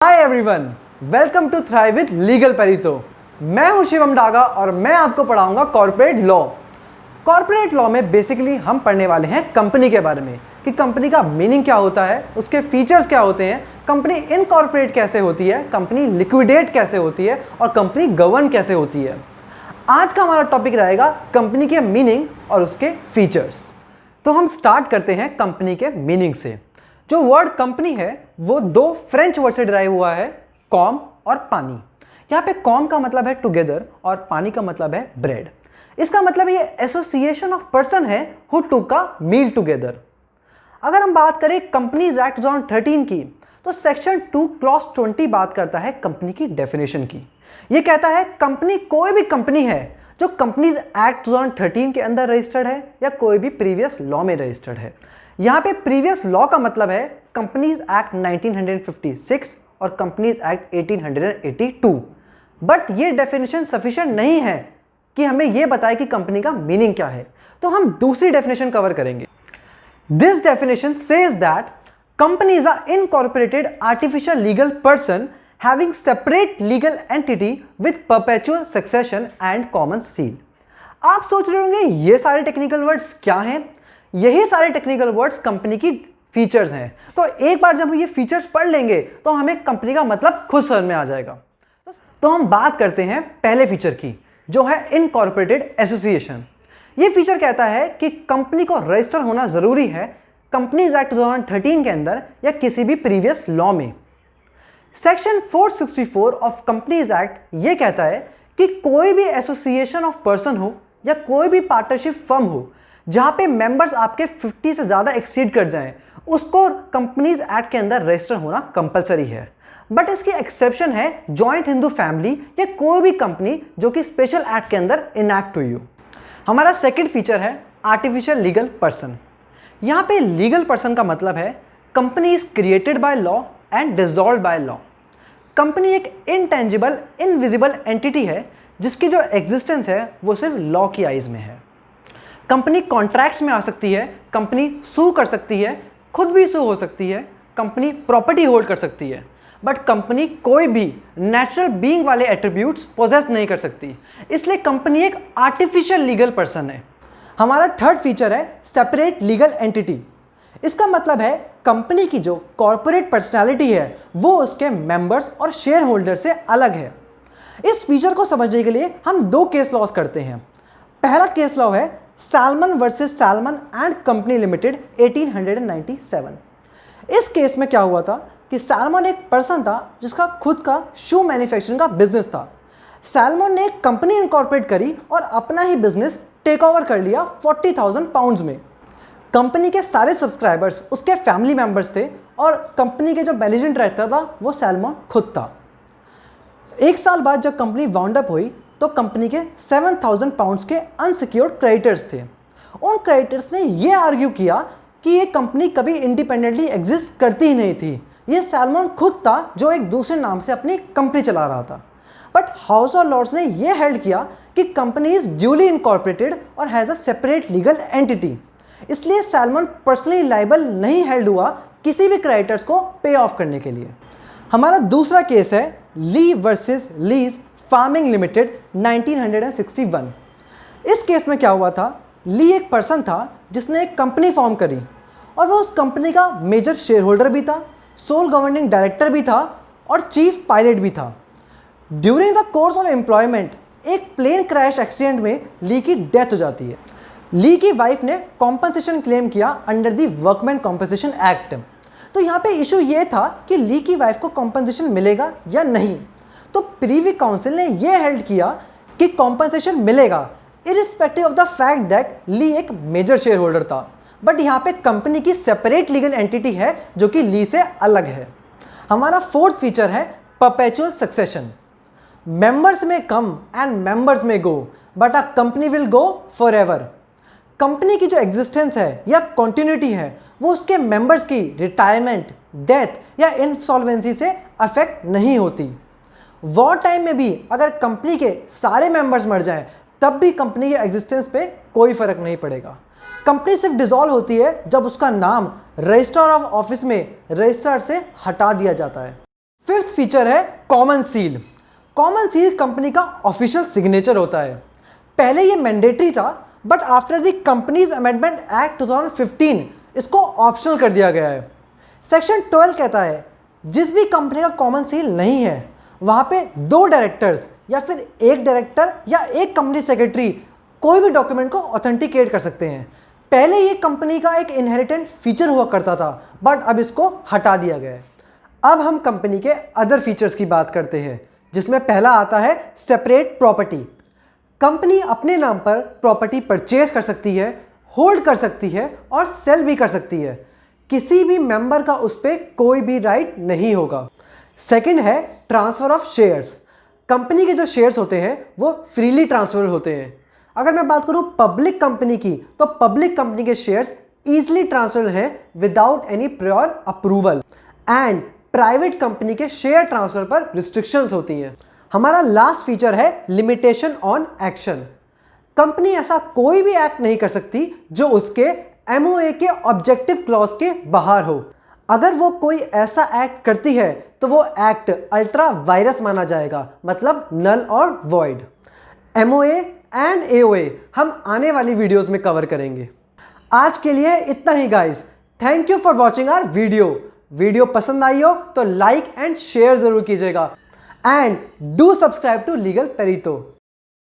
Hi everyone, welcome to thrive with legal Perito. मैं हूं शिवम डागा और मैं आपको पढ़ाऊंगा कॉर्पोरेट लॉ। कॉर्पोरेट लॉ में बेसिकली हम पढ़ने वाले हैं कंपनी के बारे में कि कंपनी का मीनिंग क्या होता है, उसके फीचर्स क्या होते हैं, कंपनी इनकॉर्पोरेट कैसे होती है, कंपनी लिक्विडेट कैसे होती है और कंपनी गवर्न कैसे होती है। आज का हमारा टॉपिक रहेगा कंपनी के मीनिंग और उसके फीचर्स। तो हम स्टार्ट करते हैं कंपनी के मीनिंग से। जो वर्ड कंपनी है वो दो फ्रेंच वर्ड से डिराइव हुआ है, कॉम और पानी। यहाँ पे कॉम का मतलब है टुगेदर और पानी का मतलब है ब्रेड। इसका मतलब ये एसोसिएशन ऑफ पर्सन है who took a meal together. अगर हम बात करें कंपनीज एक्ट 2013 की, तो सेक्शन 2 क्लॉज 20 बात करता है कंपनी की डेफिनेशन की। ये कहता है कंपनी कोई भी कंपनी है जो कंपनीज एक्ट 2013 के अंदर रजिस्टर्ड है या कोई भी प्रीवियस लॉ में रजिस्टर्ड है। यहाँ पे प्रीवियस लॉ का मतलब है कंपनीज एक्ट 1956 और कंपनीज एक्ट 1882। बट ये डेफिनेशन सफिशिएंट नहीं है कि हमें यह बताए कि कंपनी का मीनिंग क्या है, तो हम दूसरी डेफिनेशन कवर करेंगे। This definition says that company is a incorporated artificial legal person having separate legal entity with perpetual succession and common seal। आप सोच रहे होंगे ये सारे टेक्निकल वर्ड्स क्या हैं? यही सारे टेक्निकल वर्ड्स कंपनी की फीचर्स हैं। तो एक बार जब हम ये फीचर्स पढ़ लेंगे तो हमें कंपनी का मतलब खुद समझ में आ जाएगा। तो हम बात करते हैं पहले फीचर की, जो है इनकॉर्पोरेटेड एसोसिएशन। ये फीचर कहता है कि कंपनी को रजिस्टर होना जरूरी है कंपनीज एक्ट 2013 के अंदर या किसी भी प्रीवियस लॉ में। सेक्शन 464 ऑफ कंपनीज एक्ट ये कहता है कि कोई भी एसोसिएशन ऑफ पर्सन हो या कोई भी पार्टनरशिप फर्म हो जहां पे मेंबर्स आपके 50 से ज़्यादा एक्सीड कर जाएं, उसको कंपनीज एक्ट के अंदर रजिस्टर होना कंपलसरी है। बट इसकी एक्सेप्शन है जॉइंट हिंदू फैमिली या कोई भी कंपनी जो कि स्पेशल एक्ट के अंदर इनैक्ट हुई हो। हमारा सेकेंड फीचर है आर्टिफिशियल लीगल पर्सन। यहाँ पे लीगल पर्सन का मतलब है company is created by law and dissolved by law. Company एक इनटेंजिबल इनविजिबल एंटिटी है जिसकी जो एग्जिस्टेंस है वो सिर्फ लॉ की आइज में है। कंपनी कॉन्ट्रैक्ट्स में आ सकती है, कंपनी सू कर सकती है, खुद भी सू हो सकती है, कंपनी प्रॉपर्टी होल्ड कर सकती है, बट कंपनी कोई भी नेचुरल बीइंग वाले एट्रीब्यूट्स पोजेस नहीं कर सकती। इसलिए कंपनी एक आर्टिफिशियल लीगल पर्सन है। हमारा थर्ड फीचर है सेपरेट लीगल एंटिटी। इसका मतलब है कंपनी की जो कॉर्पोरेट पर्सनालिटी है वो उसके मेंबर्स और शेयर होल्डर से अलग है। इस फीचर को समझने के लिए हम दो केस लॉस करते हैं। पहला केस लॉ है salmon versus salmon and company limited 1897। इस केस में क्या हुआ था कि सैलमन एक पर्सन था जिसका खुद का शू मैन्युफैक्चरिंग का बिजनेस था। सैलमन ने एक कंपनी इनकॉर्पोरेट करी और अपना ही बिजनेस टेक ओवर कर लिया 40,000 पाउंड्स में। कंपनी के सारे सब्सक्राइबर्स उसके फैमिली मेंबर्स थे और कंपनी के जो मैनेजमेंट डायरेक्टर था वो सैलमन खुद था। एक साल बाद जब कंपनी वाउंड अप हुई तो कंपनी के 7,000 पाउंड्स के अनसिक्योर्ड क्रेडिटर्स थे। उन क्रेडिटर्स ने ये आर्ग्यू किया कि ये कंपनी कभी इंडिपेंडेंटली एग्जिस्ट करती ही नहीं थी, ये सैलमन खुद था जो एक दूसरे नाम से अपनी कंपनी चला रहा था। बट हाउस ऑफ लॉर्ड्स ने यह हेल्ड किया कि कंपनी इज ड्यूली इनकॉर्पोरेटेड और has a separate legal entity. इसलिए सैलमन पर्सनली लायबल नहीं हेल्ड हुआ किसी भी क्रेडिटर्स को पे ऑफ करने के लिए। हमारा दूसरा केस है ली वर्सेस लीज फार्मिंग लिमिटेड 1961। इस केस में क्या हुआ था, ली एक पर्सन था जिसने एक कंपनी फॉर्म करी और वो उस कंपनी का मेजर शेयर होल्डर भी था, सोल गवर्निंग डायरेक्टर भी था और चीफ पायलट भी था। During the course of employment एक प्लेन क्रैश एक्सीडेंट में ली की डेथ हो जाती है। ली की वाइफ ने कॉम्पनसेशन क्लेम किया under the workman compensation act. तो यहाँ पे इशू ये था कि ली की वाइफ को कॉम्पनसेशन मिलेगा या नहीं। तो प्रीवी काउंसिल ने यह हेल्ड किया कि कॉम्पनसेशन मिलेगा irrespective of the fact that Lee एक मेजर शेयर होल्डर था। बट यहाँ पे कंपनी की सेपरेट लीगल एंटिटी है जो कि ली से अलग है। हमारा फोर्थ फीचर है परपेचुअल सक्सेशन। मेंबर्स में कम एंड मेंबर्स में go but a company will go for ever. Company की जो एग्जिस्टेंस है या कॉन्टिन्यूटी है वो उसके मेंबर्स की रिटायरमेंट, डेथ या इंसॉल्वेंसी से अफेक्ट नहीं होती। वॉर टाइम में भी अगर कंपनी के सारे मेंबर्स मर जाएं तब भी कंपनी के एग्जिस्टेंस पे कोई फर्क नहीं पड़ेगा। कंपनी सिर्फ डिसॉल्व होती है जब उसका नाम रजिस्ट्रार ऑफ ऑफिस में रजिस्ट्रार से हटा दिया जाता है। फिफ्थ फीचर है common seal. Common seal company का ऑफिशियल सिग्नेचर होता है। पहले ये मैंडेटरी था, but after the companies amendment act 2015 इसको ऑप्शनल कर दिया गया है। सेक्शन 12 कहता है जिस भी कंपनी का कॉमन सील नहीं है वहाँ पे 2 डायरेक्टर्स या फिर 1 डायरेक्टर या 1 कंपनी सेक्रेटरी कोई भी डॉक्यूमेंट को ऑथेंटिकेट कर सकते हैं। पहले ये कंपनी का एक इनहेरिटेंट फीचर हुआ करता था, बट अब इसको हटा दिया गया है। अब हम कंपनी के अदर फीचर्स की बात करते हैं, जिसमें पहला आता है सेपरेट प्रॉपर्टी। कंपनी अपने नाम पर प्रॉपर्टी परचेज कर सकती है, होल्ड कर सकती है और सेल भी कर सकती है। किसी भी मेंबर का उस पर कोई भी राइट नहीं होगा। सेकंड है ट्रांसफर ऑफ शेयर्स। कंपनी के जो शेयर्स होते हैं वो फ्रीली ट्रांसफर होते हैं। अगर मैं बात करूं पब्लिक कंपनी की, तो पब्लिक कंपनी के शेयर्स ईजिली ट्रांसफर हैं without any prior approval. And private company के शेयर ट्रांसफर पर रिस्ट्रिक्शंस होती हैं। हमारा लास्ट फीचर है लिमिटेशन ऑन एक्शन। कंपनी ऐसा कोई भी एक्ट नहीं कर सकती जो उसके एमओए के ऑब्जेक्टिव क्लॉज के बाहर हो। अगर वो कोई ऐसा एक्ट करती है तो वो एक्ट अल्ट्रा वायरस माना जाएगा, मतलब नल और वॉइड। एमओए एंड एओए हम आने वाली वीडियोस में कवर करेंगे। आज के लिए इतना ही guys. Thank you for watching our video पसंद आई हो तो लाइक एंड शेयर जरूर कीजिएगा। And do subscribe to legal पेरितो।